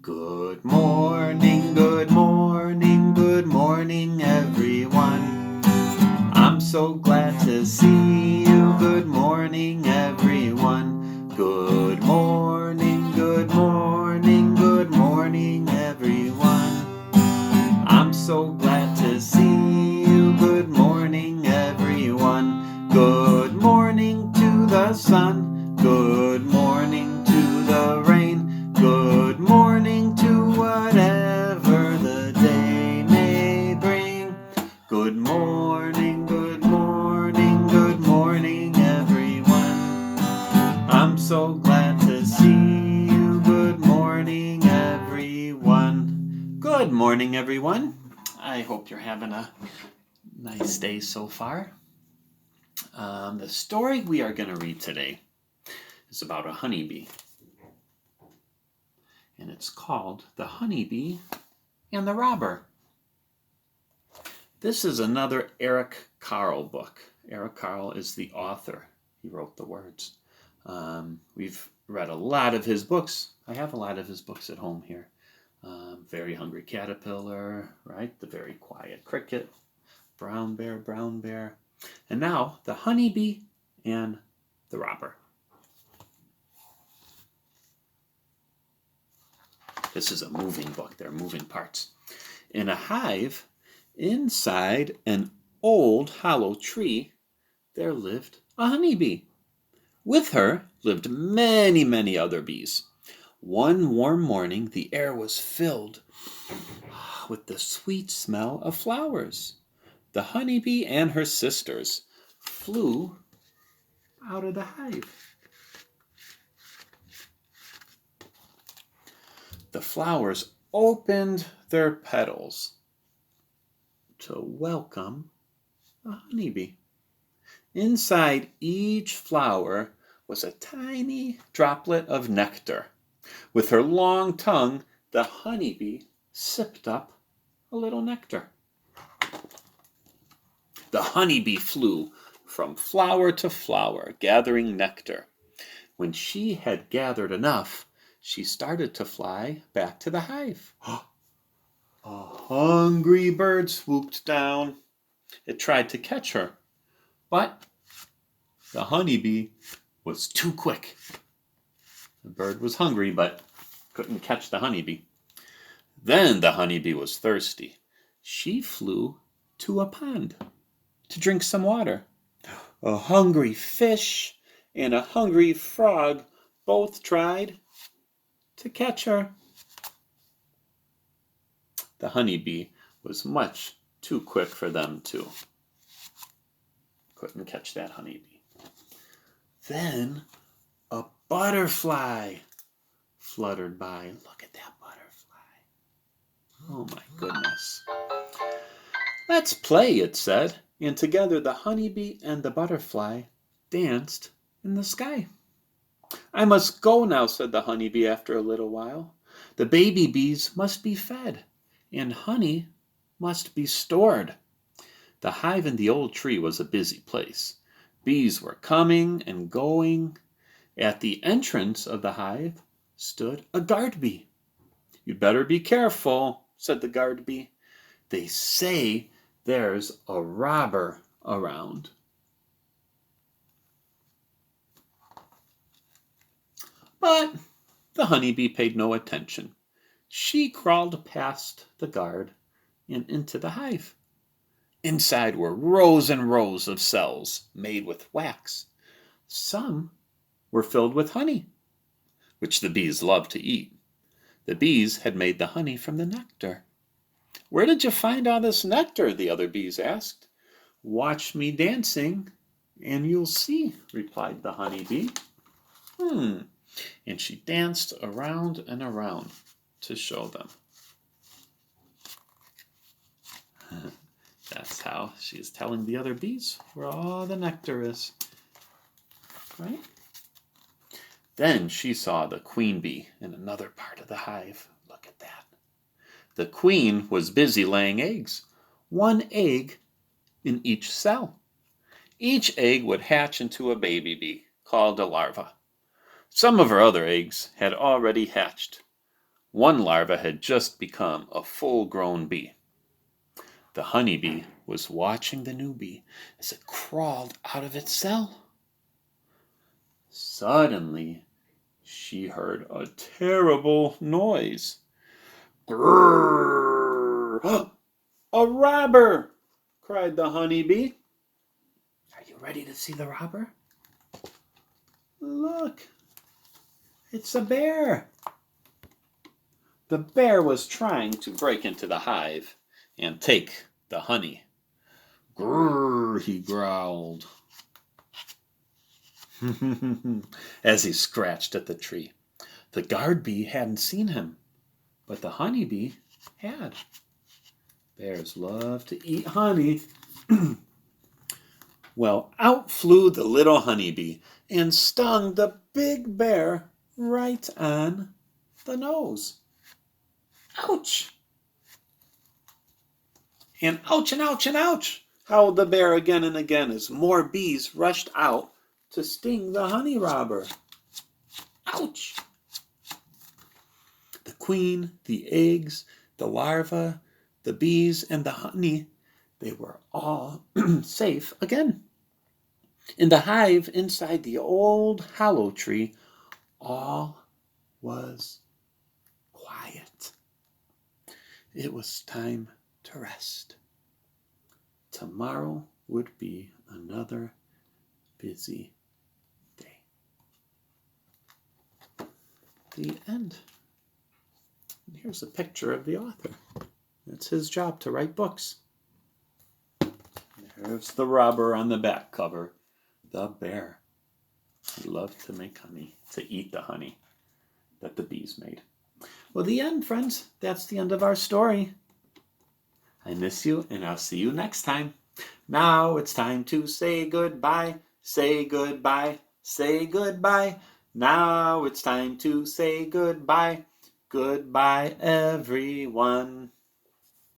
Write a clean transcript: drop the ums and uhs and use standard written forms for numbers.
Good morning, everyone. I'm so glad to see you. Good morning, everyone. Good morning, everyone. I'm so glad to see you. Good morning, everyone. Good morning to the sun. Good morning to the rain. Good morning to whatever the day may bring. Good morning, everyone. I'm so glad to see you. Good morning, everyone. Good morning, everyone. I hope you're having a nice day so far. The story we are going to read today is about a honeybee. And it's called The Honeybee and the Robber. This is another Eric Carle book. Eric Carle is the author. He wrote the words. We've read a lot of his books. I have a lot of his books at home here. Very Hungry Caterpillar, right? The Very Quiet Cricket, Brown Bear. And now, The Honeybee and the Robber. This is a moving book. There are moving parts. In a hive, inside an old hollow tree, there lived a honeybee. With her lived many other bees. One warm morning, the air was filled with the sweet smell of flowers. The honeybee and her sisters flew out of the hive. The flowers opened their petals to welcome the honeybee. Inside each flower was a tiny droplet of nectar. With her long tongue, the honeybee sipped up a little nectar. The honeybee flew from flower to flower, gathering nectar. When she had gathered enough, she started to fly back to the hive. A hungry bird swooped down. It tried to catch her, but the honeybee was too quick. The bird was hungry, but couldn't catch the honeybee. Then the honeybee was thirsty. She flew to a pond to drink some water. A hungry fish and a hungry frog both tried to catch her. The honeybee was much too quick for them too. Couldn't catch that honeybee. Then a butterfly fluttered by. Look at that butterfly. Oh my goodness. Let's play, it said. And together the honeybee and the butterfly danced in the sky. I must go now, said the honeybee after a little while. The baby bees must be fed, and honey must be stored. The hive in the old tree was a busy place. Bees were coming and going. At the entrance of the hive stood a guard bee. You'd better be careful, said the guard bee. They say there's a robber around. But the honeybee paid no attention. She crawled past the guard and into the hive. Inside were rows and rows of cells made with wax. Some were filled with honey, which the bees loved to eat. The bees had made the honey from the nectar. Where did you find all this nectar? The other bees asked. Watch me dancing, and you'll see, replied the honeybee. And she danced around and around to show them. That's how she's telling the other bees where all the nectar is. Right? Then she saw the queen bee in another part of the hive. Look at that. The queen was busy laying eggs, one egg in each cell. Each egg would hatch into a baby bee called a larva. Some of her other eggs had already hatched. One larva had just become a full-grown bee. The honeybee was watching the new bee as it crawled out of its cell. Suddenly, she heard a terrible noise. Grrr! A robber! Cried the honeybee. Are you ready to see the robber? Look, it's a bear. The bear was trying to break into the hive and take the honey. Grrr, he growled as he scratched at the tree. The guard bee hadn't seen him, but the honeybee had. Bears love to eat honey. Well, out flew the little honeybee and stung the big bear right on the nose. Ouch! And ouch and ouch and ouch, howled the bear again and again as more bees rushed out to sting the honey robber. Ouch! The queen, the eggs, the larva, the bees, and the honey, they were all safe again. In the hive inside the old hollow tree, all was quiet. It was time to rest. Tomorrow would be another busy day. The end. And here's a picture of the author. It's his job to write books. There's the robber on the back cover, the bear. He loved to make honey, to eat the honey that the bees made. Well, the end, friends. That's the end of our story. I miss you, and I'll see you next time. Now it's time to say goodbye, say goodbye, say goodbye. Now it's time to say goodbye. Goodbye, everyone.